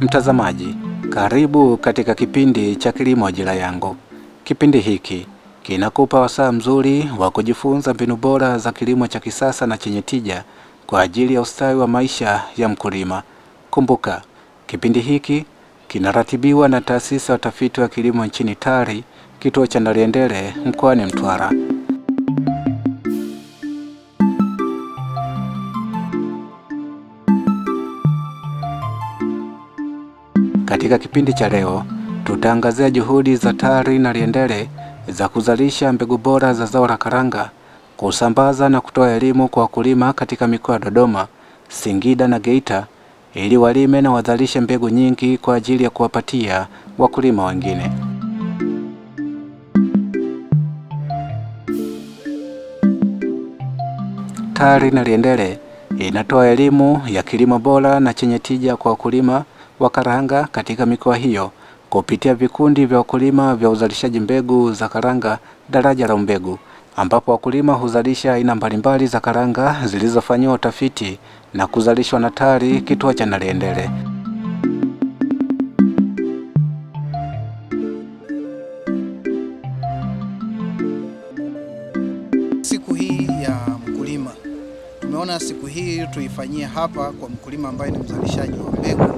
Mtazamaji, karibu katika kipindi cha Kilimo Ajira Yangu. Kipindi hiki kinakupa wasaa mzuri wa kujifunza mbinu bora za kilimo cha kisasa na chenye tija kwa ajili ya ustawi wa maisha ya mkulima. Kumbuka, kipindi hiki kinaratibiwa na Taasisi ya Utafiti wa Kilimo nchini TARI, kituo cha Naliendele mkoani Mtwara. Katika kipindi cha leo, tutaangazia juhudi za TARI Naliendele za kuzalisha mbegu bora za zao la karanga, kusambaza na kutoa elimu kwa wakulima katika mikoa ya Dodoma, Singida na Geita ili walime na wazalishe mbegu nyingi kwa ajili ya kuwapatia wakulima wengine. TARI Naliendele inatoa elimu ya kilimo bora na chenye tija kwa wakulima wa karanga katika mikoa hiyo kupitia vikundi vya wakulima vya uzalishaji mbegu za karanga daraja la mbegu, ambapo wakulima huzalisha aina mbalimbali za karanga zilizofanyiwa utafiti na kuzalishwa na TARI kituo cha Naliendele. Siku hii ya mkulima, tumeona siku hii tuifanyie hapa kwa mkulima ambaye ni mzalishaji wa mbegu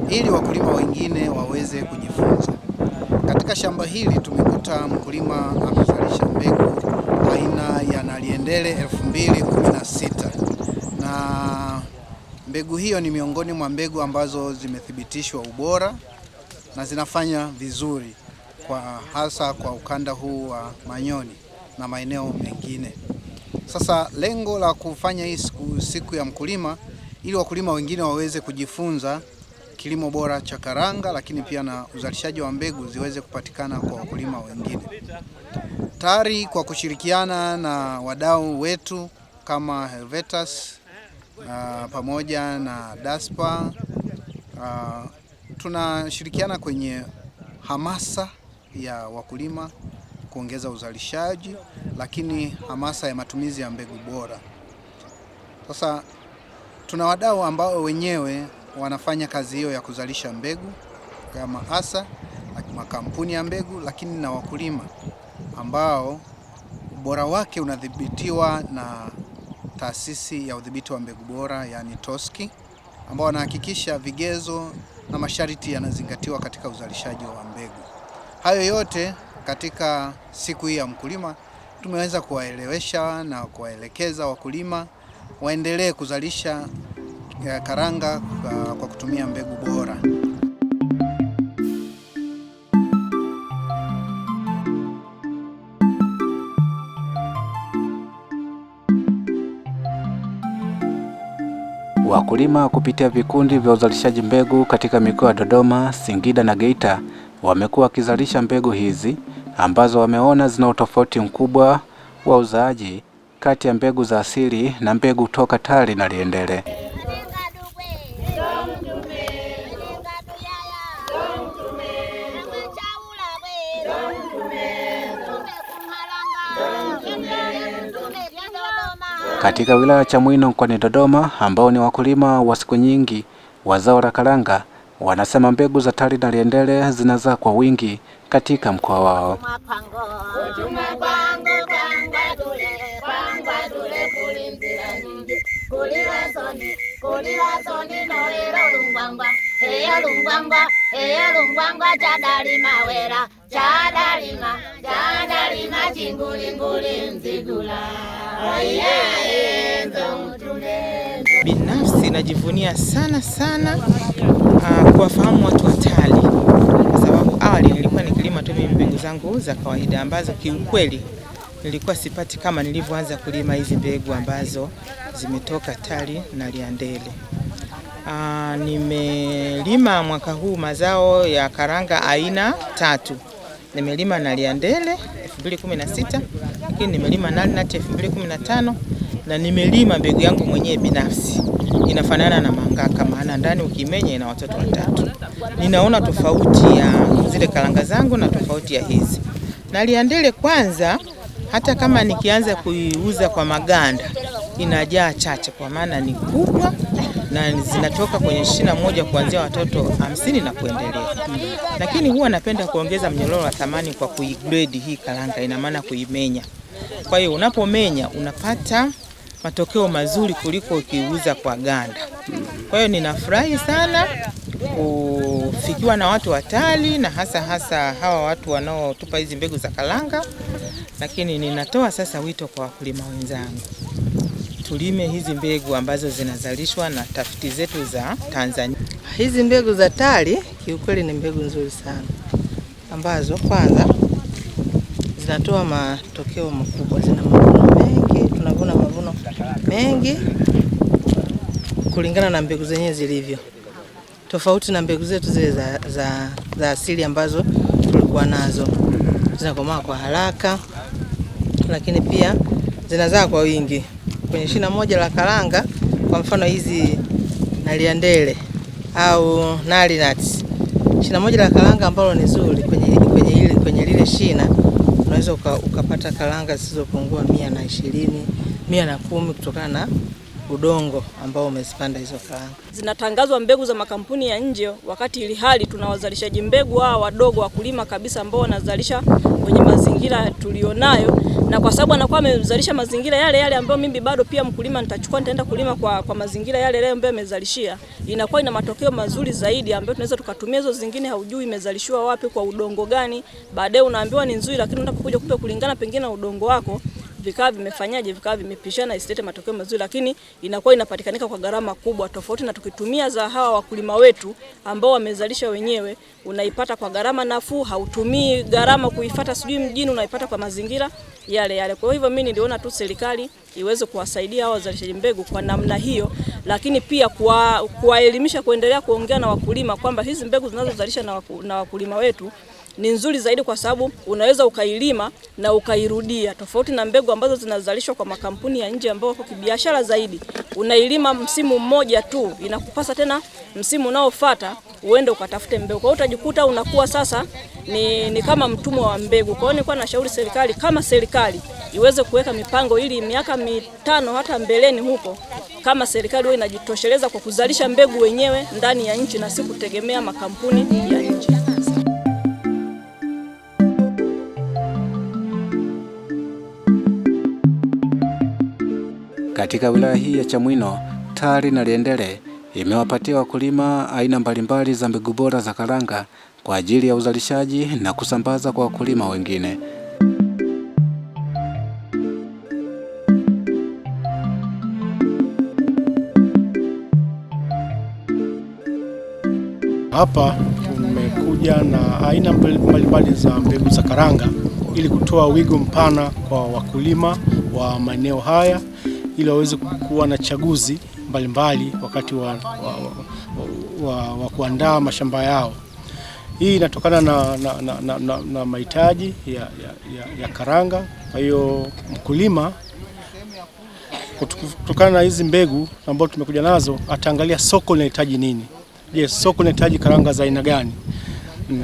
ili wakulima wengine waweze kujifunza. Katika shamba hili tumekuta mkulima amezalisha mbegu aina ya Naliendele 2016 na mbegu hiyo ni miongoni mwa mbegu ambazo zimethibitishwa ubora na zinafanya vizuri hasa kwa ukanda huu wa Manyoni na maeneo mengine. Sasa lengo la kufanya hii siku ya mkulima ili wakulima wengine waweze kujifunza kilimo bora cha karanga, lakini pia na uzalishaji wa mbegu ziweze kupatikana kwa wakulima wengine. TARI kwa kushirikiana na wadau wetu kama Helvetas pamoja na DASPA tunashirikiana kwenye hamasa ya wakulima kuongeza uzalishaji, lakini hamasa ya matumizi ya mbegu bora. Sasa tuna wadau ambao wenyewe wanafanya kazi hiyo ya kuzalisha mbegu kama ASA, makampuni ya mbegu, lakini na wakulima ambao ubora wake unadhibitiwa na Taasisi ya Udhibiti wa Mbegu Bora, yani TOSCI, ambao wanahakikisha vigezo na masharti yanazingatiwa katika uzalishaji wa mbegu. Hayo yote katika siku hii ya mkulima tumeweza kuwaelewesha na kuwaelekeza wakulima waendelee kuzalisha karanga kwa kutumia mbegu bora. Wakulima kupitia vikundi vya uzalishaji mbegu katika mikoa ya Dodoma, Singida na Geita wamekuwa wakizalisha mbegu hizi ambazo wameona zina utofauti mkubwa wa uzaaji kati ya mbegu za asili na mbegu toka TARI Naliendele. Katika wilaya ya Chamwino mkoani Dodoma, ambao ni wakulima wa siku nyingi wa zao la karanga, wanasema mbegu za TARI Naliendele zinazaa kwa wingi katika mkoa wao. Binafsi najivunia sana kuwafahamu watu wa TARI, kwa sababu awali nilikuwa nikilima tu mbegu zangu za kawaida ambazo kiukweli nilikuwa sipati kama nilivyoanza kulima hizi mbegu ambazo zimetoka TARI Naliendele. Nimelima mwaka huu mazao ya karanga aina 3. Nimelima Naliendele 2016, lakini nimelima Nalnat 2015 na nimelima mbegu yangu mwenyewe binafsi. Inafanana na Mangaka, maana ndani ukimenya ina watoto 3. Ninaona tofauti ya zile karanga zangu na tofauti ya hizi. Naliendele kwanza, hata kama nikianza kuiuza kwa maganda inajaa chache kwa maana ni kubwa na zinatoka kwenye shina moja kuanzia watoto 50 na kuendelea. Lakini huwa napenda kuongeza mnyororo wa thamani kwa kuigrade hii karanga, ina maana kuimenya. Kwa hiyo unapomenya unapata matokeo mazuri kuliko ukiuza kwa ganda. Kwa hiyo ninafurahi sana kufikiwa na watu watali, na hasa hawa watu wanaotupa hizi mbegu za karanga. Lakini ninatoa sasa wito kwa wakulima wenzangu, tulime hizi mbegu ambazo zinazalishwa na tafiti zetu za Tanzania. Hizi mbegu za tali kiukweli ni mbegu nzuri sana, ambazo kwanza zinatoa matokeo makubwa, zina mavuno mengi, tunavuna mavuno mengi kulingana na mbegu zenyewe zilivyo, tofauti na mbegu zetu zile za asili ambazo tulikuwa nazo. Zinakomaa kwa haraka, lakini pia zinazaa kwa wingi. Kwenye shina moja la karanga, kwa mfano hizi naliandele au nalinuts, shina moja la karanga ambalo ni zuri, kwenye lile shina unaweza ukapata karanga zisizopungua 120, 110 kutokana na udongo ambao umezipanda hizo karanga. Zinatangazwa mbegu za makampuni ya nje, wakati ili hali tuna wazalishaji mbegu hawa wadogo wakulima kabisa ambao wanazalisha kwenye mazingira tulionayo, na kwa sababu anakuwa amezalisha mazingira yale ambayo mimi bado pia mkulima nitaenda kulima kwa mazingira yale ambayo amezalishia, inakuwa ina matokeo mazuri zaidi ambayo tunaweza tukatumia. Hizo zingine haujui imezalishiwa wapi, kwa udongo gani, baadaye unaambiwa ni nzuri, lakini unapokuja kupe kulingana pengine na udongo wako vikawa vimefanyaje, vikawa vimepishana, isilete matokeo mazuri, lakini inakuwa inapatikanika kwa gharama kubwa, tofauti na tukitumia za hawa wakulima wetu ambao wamezalisha wenyewe, unaipata kwa gharama nafuu, hautumii gharama kuifuata sijui mjini, unaipata kwa mazingira yale. Kwa hivyo mimi niliona tu serikali iweze kuwasaidia hao wazalishaji mbegu kwa namna hiyo, lakini pia kuwaelimisha, kuendelea kuongea na wakulima kwamba hizi mbegu zinazozalisha na wakulima wetu ni nzuri zaidi, kwa sababu unaweza ukailima na ukairudia, tofauti na mbegu ambazo zinazalishwa kwa makampuni ya nje ambao kwa kibiashara zaidi. Unailima msimu mmoja tu, inakupasa tena msimu unaofuata uende ukatafute mbegu. Kwa hiyo utajikuta unakuwa sasa ni kama mtumwa wa mbegu. Kwa hiyo nilikuwa nashauri serikali, kama serikali iweze kuweka mipango ili miaka 5 hata mbeleni huko, kama serikali wewe inajitosheleza kwa kuzalisha mbegu wenyewe ndani ya nchi na si kutegemea makampuni ya nje. Katika wilaya hii ya Chamwino, TARI Naliendele imewapatia wakulima aina mbalimbali za mbegu bora za karanga kwa ajili ya uzalishaji na kusambaza kwa wakulima wengine. Hapa tumekuja na aina mbalimbali za mbegu za karanga ili kutoa wigo mpana kwa wakulima wa maeneo haya, ili waweze kuwa na chaguzi mbalimbali wakati wa kuandaa mashamba yao. Hii inatokana na mahitaji ya karanga. Kwa hiyo mkulima, kutokana na hizi mbegu ambazo tumekuja nazo, ataangalia soko linahitaji nini. Je, soko linahitaji karanga za aina gani?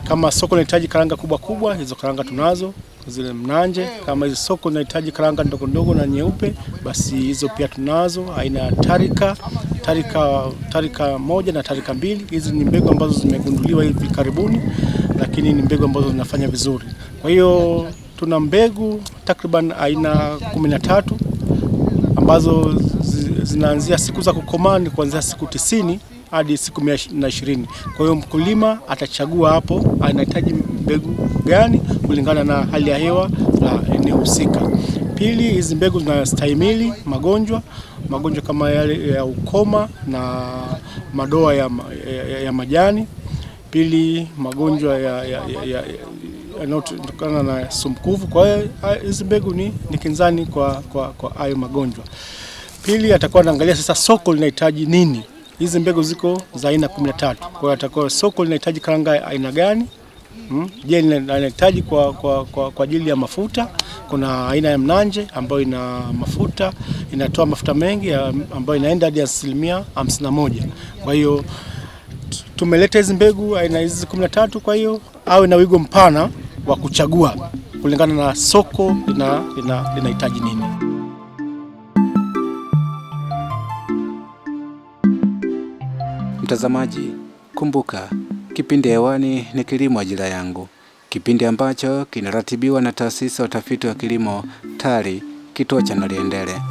Kama soko linahitaji karanga kubwa, hizo karanga tunazo, zile mnanje. Kama hizo soko linahitaji karanga ndogo na nyeupe, basi hizo pia tunazo, aina ya tarika moja na tarika 2. Hizi ni mbegu ambazo zimegunduliwa hivi karibuni, lakini ni mbegu ambazo zinafanya vizuri. Kwa hiyo tuna mbegu takriban aina 13 ambazo zinaanzia siku za kukomaa kuanzia siku 90 hadi siku 120. Kwa hiyo mkulima atachagua hapo anahitaji mbegu gani kulingana na hali ya hewa la eneo husika. Pili, hizi mbegu zinastahimili magonjwa kama yale ya ukoma na madoa ya majani. Pili, magonjwa yanayotokana na sumkuvu. Kwa hiyo hizi mbegu ni kinzani kwa hayo magonjwa. Pili, atakuwa anaangalia sasa soko linahitaji nini. Hizi mbegu ziko za aina 13. Kwa hiyo atakuwa soko linahitaji karanga aina gani? Je, linahitaji kwa ajili ya mafuta? Kuna aina ya mnanje ambayo ina mafuta, inatoa mafuta mengi ambayo inaenda hadi 51%. Kwa hiyo tumeleta hizi mbegu aina hizi 13, kwa hiyo awe na wigo mpana wa kuchagua kulingana na soko linahitaji nini. Mtazamaji, kumbuka kipindi hewani ni Kilimo Ajira Yangu, kipindi ambacho kinaratibiwa na Taasisi ya Utafiti wa Kilimo TARI, kituo cha Naliendele.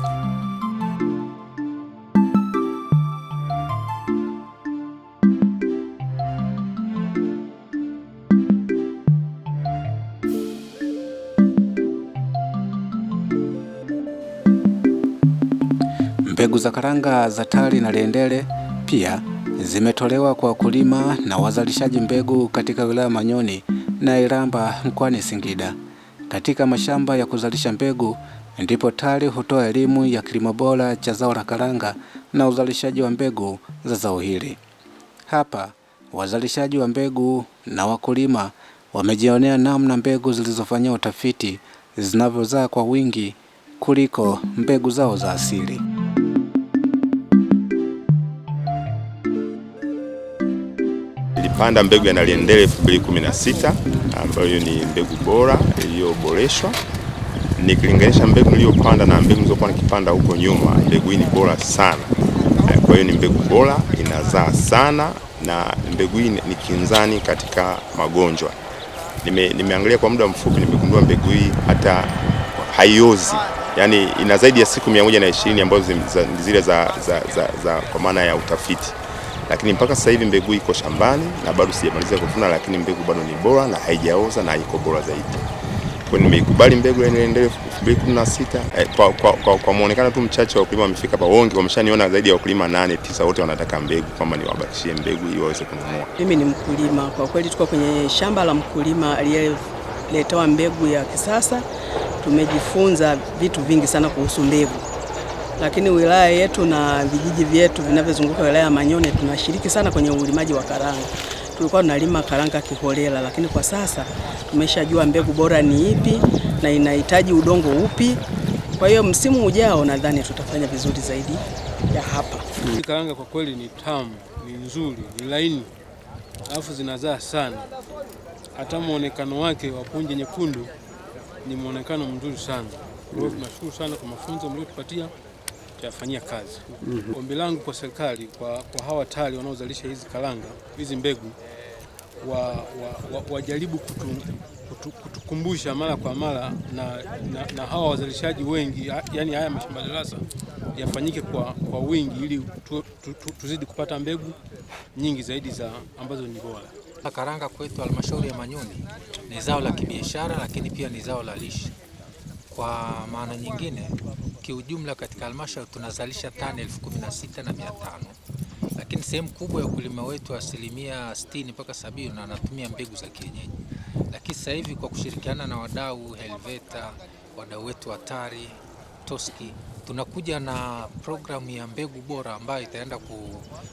Mbegu za karanga za TARI Naliendele pia zimetolewa kwa wakulima na wazalishaji mbegu katika wilaya Manyoni na Iramba mkoani Singida. Katika mashamba ya kuzalisha mbegu ndipo TARI hutoa elimu ya kilimo bora cha zao la karanga na uzalishaji wa mbegu za zao hili. Hapa wazalishaji wa mbegu na wakulima wamejionea namna mbegu zilizofanyiwa utafiti zinavyozaa kwa wingi kuliko mbegu zao za asili. Nilipanda mbegu ya Naliendele 2016 ambayo ni mbegu bora iliyoboreshwa. Nikilinganisha mbegu niliyopanda na mbegu nilizokuwa nikipanda huko nyuma, mbegu hii ni bora sana. Kwa hiyo ni mbegu bora, inazaa sana, na mbegu hii ni kinzani katika magonjwa. Nimeangalia kwa muda mfupi, nimegundua mbegu hii hata haiozi. Yaani ina zaidi ya siku 120 ambazo zile za kwa maana ya utafiti. Lakini mpaka sasa hivi mbegu iko shambani na bado sijamaliza kuvuna, lakini mbegu bado ni bora na haijaoza na iko bora zaidi. Kwa nimeikubali mbegu ya Naliendele 2016. Kwa muonekano tu mchache wa wakulima wamefika hapa, wengi wameshaniona, zaidi ya wakulima 8-9 wote wanataka mbegu kama niwabakishie mbegu ili waweze kununua. Mimi ni mkulima, kwa kweli tuko kwenye shamba la mkulima aliyeletewa mbegu ya kisasa. Tumejifunza vitu vingi sana kuhusu mbegu. Lakini wilaya yetu na vijiji vyetu vinavyozunguka wilaya ya Manyoni tunashiriki sana kwenye ulimaji wa karanga. Tulikuwa tunalima karanga kiholela, lakini kwa sasa tumeshajua mbegu bora ni ipi na inahitaji udongo upi. Kwa hiyo msimu ujao nadhani tutafanya vizuri zaidi ya hapa. Karanga kwa kweli ni tamu, ni nzuri, ni laini, alafu zinazaa sana. Hata muonekano wake wa punje nyekundu ni muonekano mzuri sana. Kwa hiyo tunashukuru sana kwa mafunzo mliotupatia, tutafanyia kazi. Ombi langu kwa serikali, kwa hawa TARI wanaozalisha hizi karanga, hizi mbegu, wajaribu kutukumbusha mara kwa mara na hawa wazalishaji wengi, yani haya mashamba darasa yafanyike kwa wingi ili tuzidi kupata mbegu nyingi zaidi za ambazo ni bora. Karanga kwetu halmashauri ya Manyoni ni zao la kibiashara, lakini pia ni zao la lishe. Kwa maana nyingine, kiujumla katika halmashauri tunazalisha tani 16,500, lakini sehemu kubwa ya ukulima wetu 60% mpaka 70% na anatumia mbegu za kienyeji. Lakini sasa hivi kwa kushirikiana na wadau Helveta, wadau wetu wa TARI, Toski, tunakuja na programu ya mbegu bora ambayo itaenda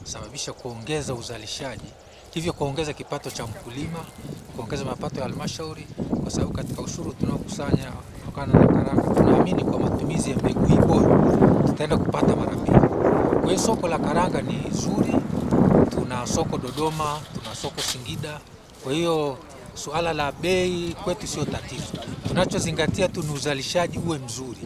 kusababisha kuongeza uzalishaji, hivyo kuongeza kipato cha mkulima, kuongeza mapato ya halmashauri, kwa sababu katika ushuru tunaokusanya kutokana na karanga tunaamini kwa matumizi ya mbegu hii bora tutaenda kupata mara mbili. Kwa hiyo soko la karanga ni zuri, tuna soko Dodoma, tuna soko Singida. Kwa hiyo suala la bei kwetu sio tatizo. Tunachozingatia tu ni uzalishaji uwe mzuri,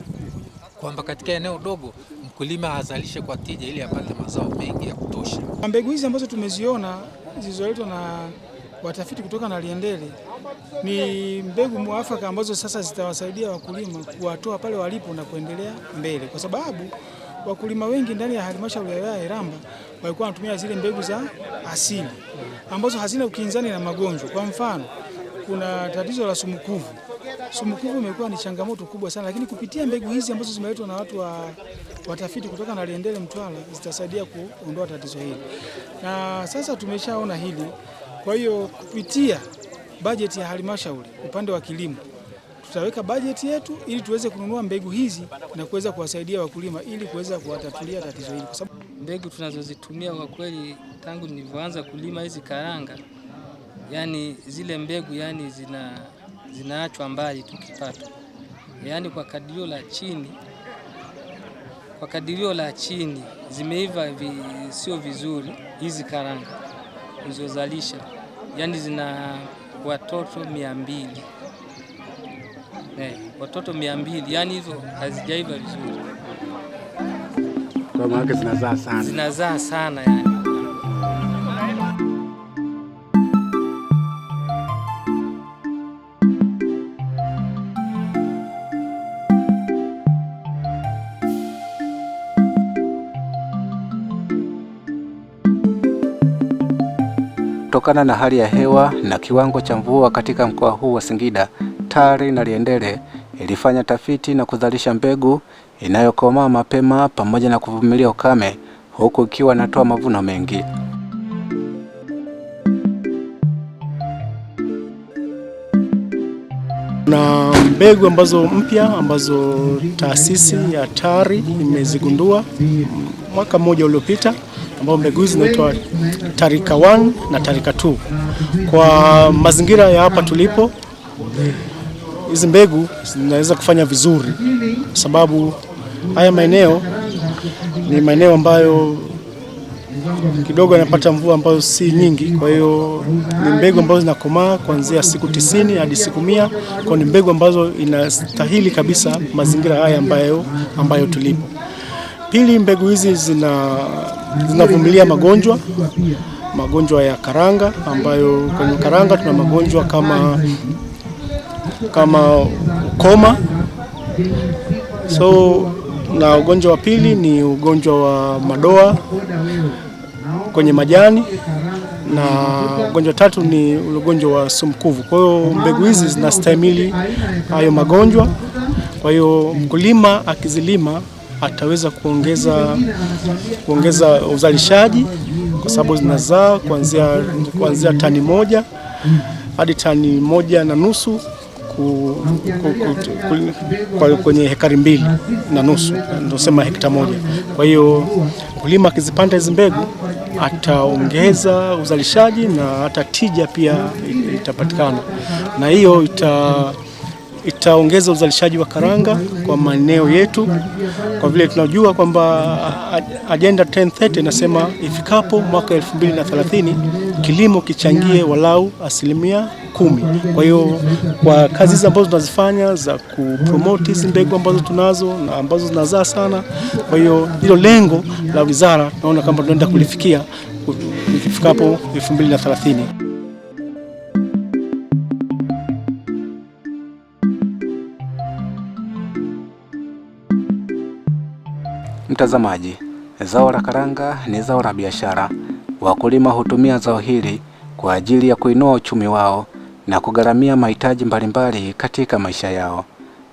kwamba katika eneo dogo mkulima azalishe kwa tija ili apate mazao mengi ya kutosha. Mbegu hizi ambazo tumeziona zilizoletwa na watafiti kutoka Naliendele ni mbegu mwafaka ambazo sasa zitawasaidia wakulima kuwatoa pale walipo na kuendelea mbele, kwa sababu wakulima wengi ndani ya halmashauri ya wilaya ya Iramba walikuwa wanatumia zile mbegu za asili ambazo hazina ukinzani na magonjwa. Kwa mfano, kuna tatizo la sumukuvu. Sumukuvu imekuwa ni changamoto kubwa sana, lakini kupitia mbegu hizi ambazo zimeletwa na watu wa watafiti kutoka Naliendele Mtwara zitasaidia kuondoa tatizo hili. Na sasa tumeshaona hili. Kwa hiyo kupitia bajeti ya halmashauri upande wa kilimo tutaweka bajeti yetu ili tuweze kununua mbegu hizi na kuweza kuwasaidia wakulima ili kuweza kuwatatulia tatizo hili. Kwa sababu mbegu tunazozitumia kwa kweli tangu nilivyoanza kulima hizi karanga, yani zile mbegu yani zinaachwa mbali tukipata. Yani kwa kadirio la chini zimeiva sio vizuri hizi karanga nilizozalisha. Yani zina watoto 200. Watoto 200, yani hizo hazijaiva vizuri. Kwa maana zinazaa sana. Zinazaa sana yani. Kutokana na hali ya hewa na kiwango cha mvua katika mkoa huu wa Singida, TARI Naliendele ilifanya tafiti na kuzalisha mbegu inayokomaa mapema pamoja na kuvumilia ukame, huku ikiwa inatoa mavuno mengi. Na mbegu ambazo mpya ambazo taasisi ya TARI imezigundua mwaka mmoja uliopita, ambao mbegu hizi zinaitwa Tarika 1 na Tarika 2. Kwa mazingira ya hapa tulipo, hizi mbegu zinaweza kufanya vizuri kwa sababu haya maeneo ni maeneo ambayo kidogo yanapata mvua ambazo si nyingi. Kwa hiyo ni mbegu ambazo zinakomaa kuanzia siku 90 hadi siku 100. Kwa ni mbegu ambazo inastahili kabisa mazingira haya ambayo tulipo. Pili, mbegu hizi zinavumilia magonjwa ya karanga, ambayo kwenye karanga tuna magonjwa kama ukoma. Na ugonjwa wa pili ni ugonjwa wa madoa kwenye majani, na ugonjwa tatu ni ugonjwa wa sumkuvu. Kwa hiyo mbegu hizi zinastahimili hayo magonjwa. Kwa hiyo mkulima akizilima ataweza kuongeza uzalishaji, kwa sababu zinazaa kuanzia tani 1 hadi tani 1.5 kwenye hekari 2.5, ndio sema hekta 1. Kwa hiyo mkulima akizipanda hizi mbegu ataongeza uzalishaji na hata tija pia itapatikana, na hiyo itaongeza uzalishaji wa karanga kwa maeneo yetu, kwa vile tunajua kwamba Agenda 1030 inasema ifikapo mwaka 2030 kilimo kichangie walau 10%. Kwa hiyo kwa kazi hizi ambazo tunazifanya za kupromote hizi mbegu ambazo tunazo na ambazo zinazaa sana, kwa hiyo hilo lengo la wizara tunaona kwamba tunaenda kulifikia ifikapo 2030. Mtazamaji, zao la karanga ni zao la biashara. Wakulima hutumia zao hili kwa ajili ya kuinua uchumi wao na kugharamia mahitaji mbalimbali katika maisha yao.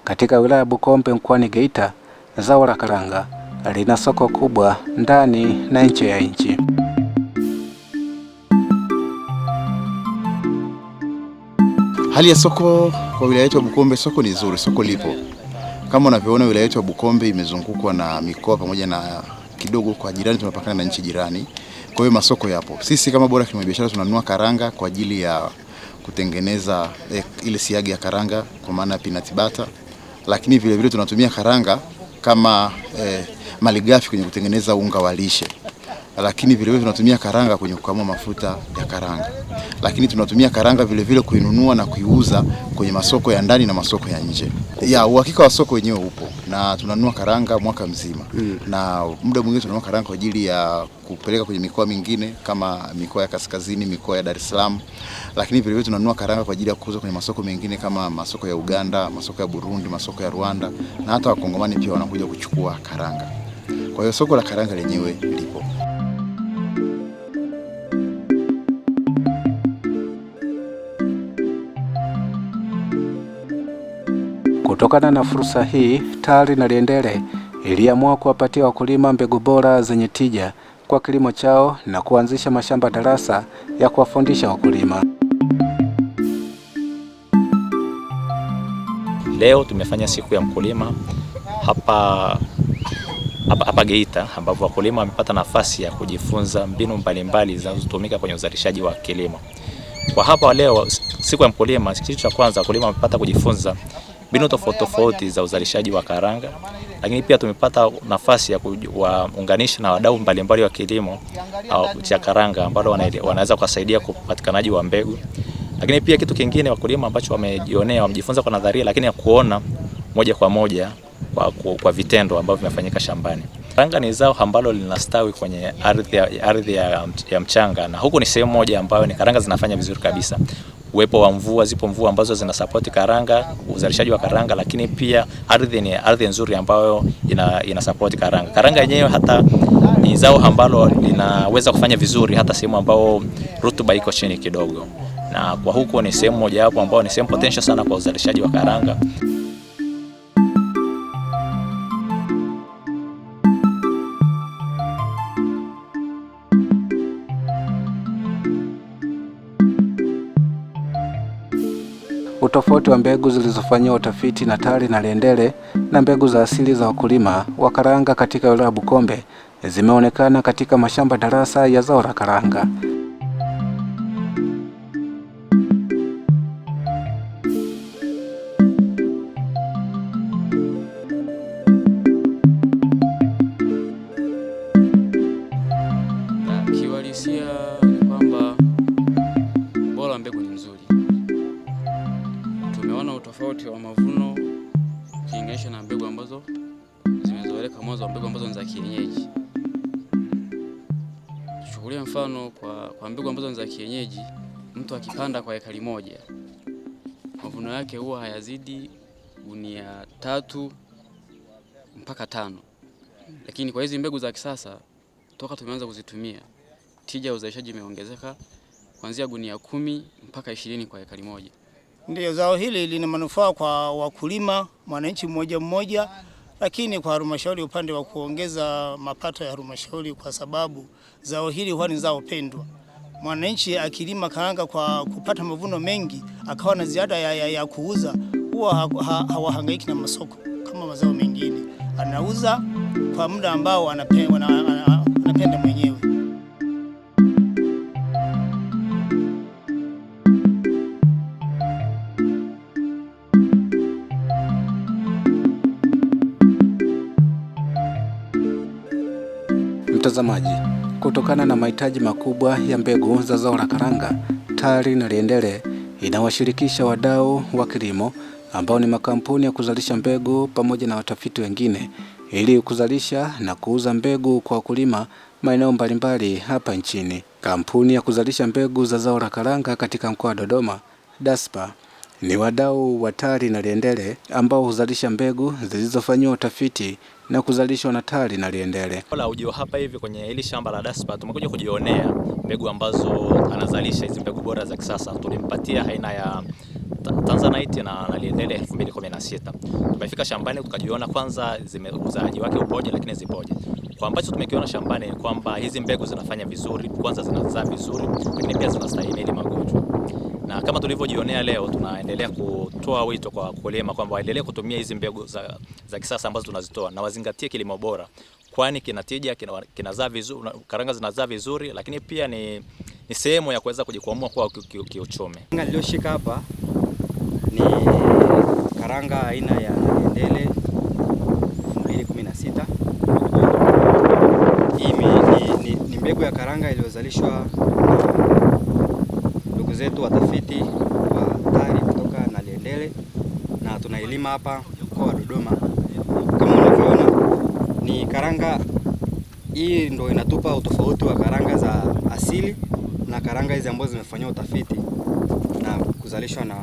Katika wilaya ya Bukombe mkoani Geita, zao la karanga lina soko kubwa ndani na nje ya nchi. Hali ya soko kwa wilaya yetu ya Bukombe, soko ni nzuri, soko lipo. Kama unavyoona, wilaya yetu ya Bukombe imezungukwa na mikoa pamoja na kidogo kwa jirani, tunapakana na nchi jirani. Kwa hiyo masoko yapo. Sisi kama Bora Kilimo Biashara tunanunua karanga kwa ajili ya kutengeneza ile siagi ya karanga, kwa maana peanut butter, lakini vile vile tunatumia karanga kama malighafi kwenye kutengeneza unga wa lishe, lakini vile vile tunatumia karanga kwenye kukamua mafuta ya karanga, lakini tunatumia karanga vile vile kuinunua na kuiuza kwenye masoko ya ndani na masoko ya nje. Ya uhakika wa soko wenyewe upo, na tunanunua karanga mwaka mzima. Na muda mwingine tunanunua karanga kwa ajili ya kupeleka kwenye mikoa mingine kama mikoa ya kaskazini, mikoa ya Dar es Salaam, lakini vile vile tunanunua karanga kwa ajili ya kuuza kwenye masoko mengine kama masoko ya Uganda, masoko ya Burundi, masoko ya Rwanda, na hata wakongomani pia wanakuja kuchukua karanga. Kwa hiyo soko la karanga lenyewe lipo. Kutokana na fursa hii, TARI Naliendele iliamua kuwapatia wakulima mbegu bora zenye tija kwa kilimo chao na kuanzisha mashamba darasa ya kuwafundisha wakulima. Leo tumefanya siku ya mkulima hapa Geita, ambapo wakulima wamepata nafasi ya kujifunza mbinu mbalimbali zinazotumika kwenye uzalishaji wa kilimo. Kwa hapa leo siku ya mkulima, kitu cha kwanza wakulima wamepata kujifunza mbinu tofauti za uzalishaji wa karanga, lakini pia tumepata nafasi ya kuwaunganisha na wadau mbalimbali wa kilimo cha karanga ambao wanaweza kusaidia kwa upatikanaji wa mbegu. Lakini pia kitu kingine wakulima ambacho wamejifunza kwa nadharia, lakini ya kuona moja kwa moja kwa vitendo ambavyo vimefanyika shambani. Karanga ni zao ambalo linastawi kwenye ardhi ya mchanga, na huku ni sehemu moja ambayo ni karanga zinafanya vizuri kabisa. uwepo wa mvua, zipo mvua ambazo zinasupport karanga, uzalishaji wa karanga, lakini pia ardhi ni ardhi nzuri ambayo ina support karanga. Karanga yenyewe hata ni zao ambalo linaweza kufanya vizuri hata sehemu ambao rutuba iko chini kidogo. Na kwa huko ni sehemu moja hapo ambao ni sehemu potential sana kwa uzalishaji wa karanga. Utofauti wa mbegu zilizofanyiwa utafiti na TARI Naliendele na mbegu za asili za wakulima wa karanga katika wilaya Bukombe zimeonekana katika mashamba darasa ya zao la karanga. Kiuhalisia ni kwamba ubora wa mbegu ni mzuri. Tumeona utofauti wa mavuno ukilinganisha na mbegu ambazo zimezoeleka mwanzo wa mbegu ambazo ni za kienyeji. Tuchukulie mfano kwa mbegu ambazo ni za kienyeji, mtu akipanda kwa ekari moja, mavuno yake huwa hayazidi gunia 3 mpaka 5. Lakini kwa hizi mbegu za kisasa toka tumeanza kuzitumia, tija ya uzalishaji imeongezeka kuanzia gunia 10 mpaka 20 kwa ekari moja. Ndio, zao hili lina manufaa kwa wakulima, mwananchi mmoja mmoja, lakini kwa halmashauri upande wa kuongeza mapato ya halmashauri, kwa sababu zao hili huwa ni zao pendwa. Mwananchi akilima karanga kwa kupata mavuno mengi, akawa na ziada ya kuuza, huwa hawahangaiki na masoko kama mazao mengine. Anauza kwa muda ambao anapenda mwenyewe. Mtazamaji, kutokana na mahitaji makubwa ya mbegu za zao la karanga, TARI Naliendele inawashirikisha wadau wa kilimo ambao ni makampuni ya kuzalisha mbegu pamoja na watafiti wengine ili kuzalisha na kuuza mbegu kwa wakulima maeneo mbalimbali hapa nchini. Kampuni ya kuzalisha mbegu za zao la karanga katika mkoa wa Dodoma, DASPA, ni wadau wa TARI Naliendele ambao huzalisha mbegu zilizofanyiwa utafiti na kuzalishwa na TARI Naliendele. Kwa ujio hapa hivi kwenye hili shamba la DASPA tumekuja kujionea mbegu ambazo anazalisha, hizi mbegu bora za kisasa. Tulimpatia aina ya Tanzanite na Naliendele 2016. Tumefika shambani tukajiona kwanza uzaaji wake upoje, lakini zipoje. Kwa ambacho tumekiona shambani ni kwamba hizi mbegu zinafanya vizuri, kwanza zinazaa vizuri, lakini pia zinastahimili magonjwa. Na kama tulivyojionea leo, tunaendelea kutoa wito kwa wakulima kwamba waendelee kutumia hizi mbegu za kisasa ambazo tunazitoa na wazingatie kilimo bora, kwani kinatija, kinazaa vizuri, karanga zinazaa vizuri, lakini pia ni sehemu ya kuweza kujikwamua kwa kiuchumi. Karanga nilioshika hapa ni karanga aina ya Naliendele 2016. Hii ni mbegu ya karanga iliyozalishwa ndugu zetu watafiti wa TARI kutoka Naliendele, na tunailima hapa mkoa wa Dodoma. Kama unavyoona ni karanga hii ndio inatupa utofauti wa karanga za asili na karanga hizi ambazo zimefanywa utafiti na kuzalishwa na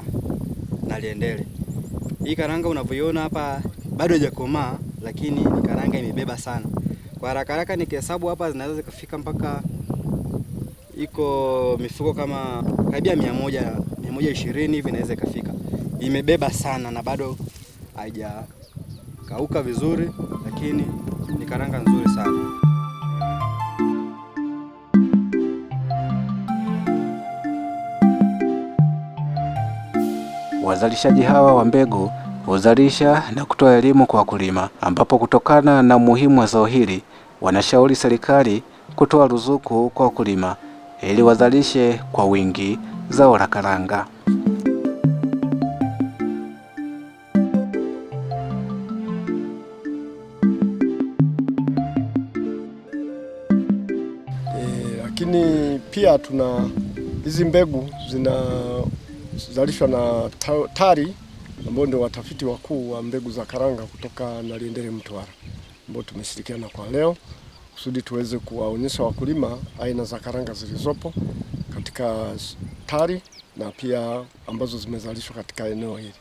Naliendele. Hii karanga unavyoiona hapa bado haijakomaa, lakini ni karanga imebeba sana. Kwa haraka haraka nikihesabu hapa zinaweza zikafika mpaka iko mifuko kama karibia 120 hivi inaweza ikafika. Imebeba sana na bado haijakauka vizuri, lakini ni karanga nzuri sana. Wazalishaji hawa wa mbegu huzalisha na kutoa elimu kwa wakulima, ambapo kutokana na umuhimu wa zao hili wanashauri serikali kutoa ruzuku kwa wakulima ili wazalishe kwa wingi zao la karanga. Lakini pia tuna hizi mbegu zinazalishwa na TARI ambao ndio watafiti wakuu wa mbegu za karanga kutoka Naliendele Mtwara, ambao tumeshirikiana kwa leo kusudi tuweze kuwaonyesha wakulima aina za karanga zilizopo katika TARI na pia ambazo zimezalishwa katika eneo hili.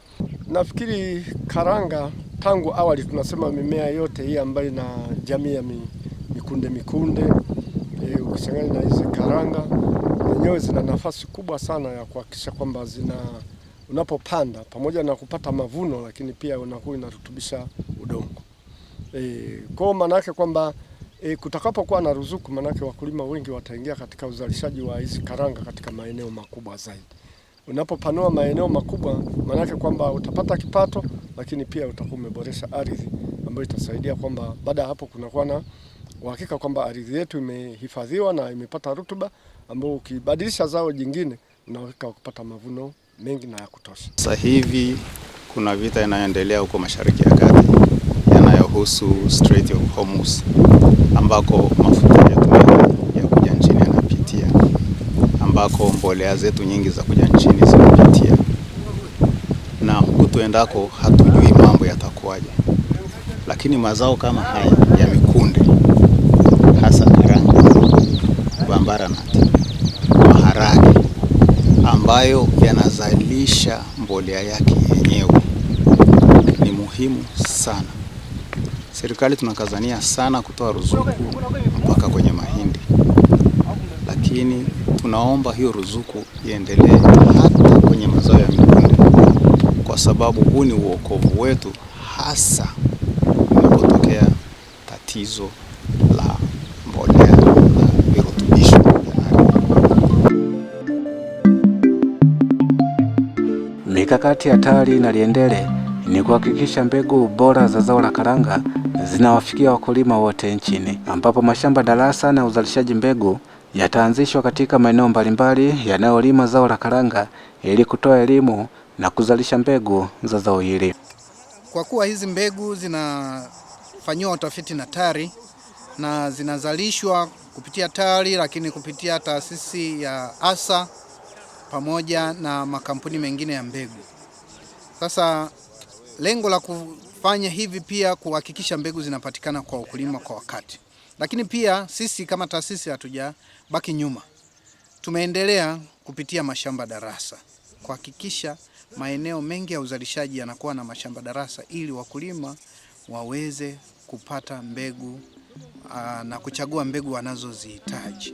Nafikiri karanga tangu awali tunasema mimea yote hii ambayo ina jamii ya mikunde ukichanganya na hizi karanga zenyewe zina nafasi kubwa sana ya kuhakikisha kwamba unapopanda pamoja na kupata mavuno, lakini pia unakuwa inarutubisha udongo. Kwa maana yake kwamba kutakapokuwa na ruzuku, maana yake wakulima wengi wataingia katika uzalishaji wa hizi karanga katika maeneo makubwa zaidi. Unapopanua maeneo makubwa, maana yake kwamba utapata kipato, lakini pia utakuwa umeboresha ardhi ambayo itasaidia kwamba baada hapo kunakuwa na uhakika kwamba ardhi yetu imehifadhiwa na imepata rutuba ambayo ukibadilisha zao jingine unaweza kupata mavuno mengi na ya kutosha. Sasa hivi kuna vita inayoendelea huko Mashariki ya Kati yanayohusu Strait of Hormuz ambako mafuta yetu ya kuja nchini yanapitia, ambako mbolea zetu nyingi za kuja nchini zinapitia, na huku tuendako hatujui mambo yatakuwaje. Lakini mazao kama haya ya mikunde, hasa karanga, bambara nati, maharage ambayo yanazalisha mbolea yake yenyewe ni muhimu sana. Serikali tunakazania sana kutoa ruzuku mpaka kwenye mahindi, lakini tunaomba hiyo ruzuku iendelee hata kwenye mazao ya mikunde, kwa sababu huu ni uokovu wetu, hasa inapotokea tatizo la mbolea na virutubisho. Mikakati ya TARI na Liendele ni kuhakikisha mbegu bora za zao la karanga zinawafikia wakulima wote nchini, ambapo mashamba darasa na uzalishaji mbegu yataanzishwa katika maeneo mbalimbali yanayolima zao la karanga ili kutoa elimu na kuzalisha mbegu za zao hili. Kwa kuwa hizi mbegu zinafanyiwa utafiti na TARI na zinazalishwa kupitia TARI, lakini kupitia taasisi ya ASA pamoja na makampuni mengine ya mbegu. Sasa lengo la kufanya hivi pia kuhakikisha mbegu zinapatikana kwa wakulima kwa wakati. Lakini pia sisi kama taasisi hatujabaki nyuma. Tumeendelea kupitia mashamba darasa kuhakikisha maeneo mengi ya uzalishaji yanakuwa na mashamba darasa ili wakulima waweze kupata mbegu na kuchagua mbegu wanazozihitaji.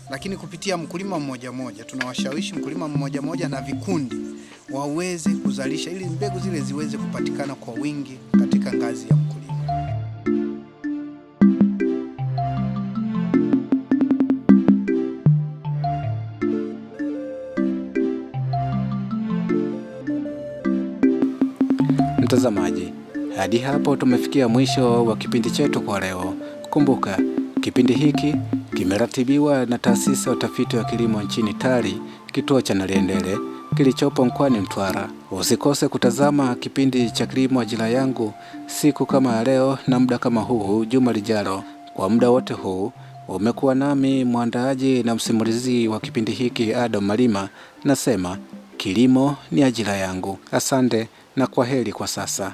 Lakini kupitia mkulima mmoja mmoja, tunawashawishi mkulima mmoja mmoja na vikundi waweze kuzalisha ili mbegu zile ziweze kupatikana kwa wingi katika ngazi ya mkulima. Mtazamaji, hadi hapo tumefikia mwisho wa kipindi chetu kwa leo. Kumbuka, kipindi hiki kimeratibiwa na taasisi ya utafiti wa kilimo nchini TARI, kituo cha Naliendele kilichopo mkoani Mtwara. Usikose kutazama kipindi cha Kilimo Ajira Yangu siku kama ya leo na muda kama huu juma lijalo. Kwa muda wote huu umekuwa nami mwandaaji na msimulizi wa kipindi hiki Adam Malima. Nasema kilimo ni ajira yangu. Asante na kwaheri kwa sasa.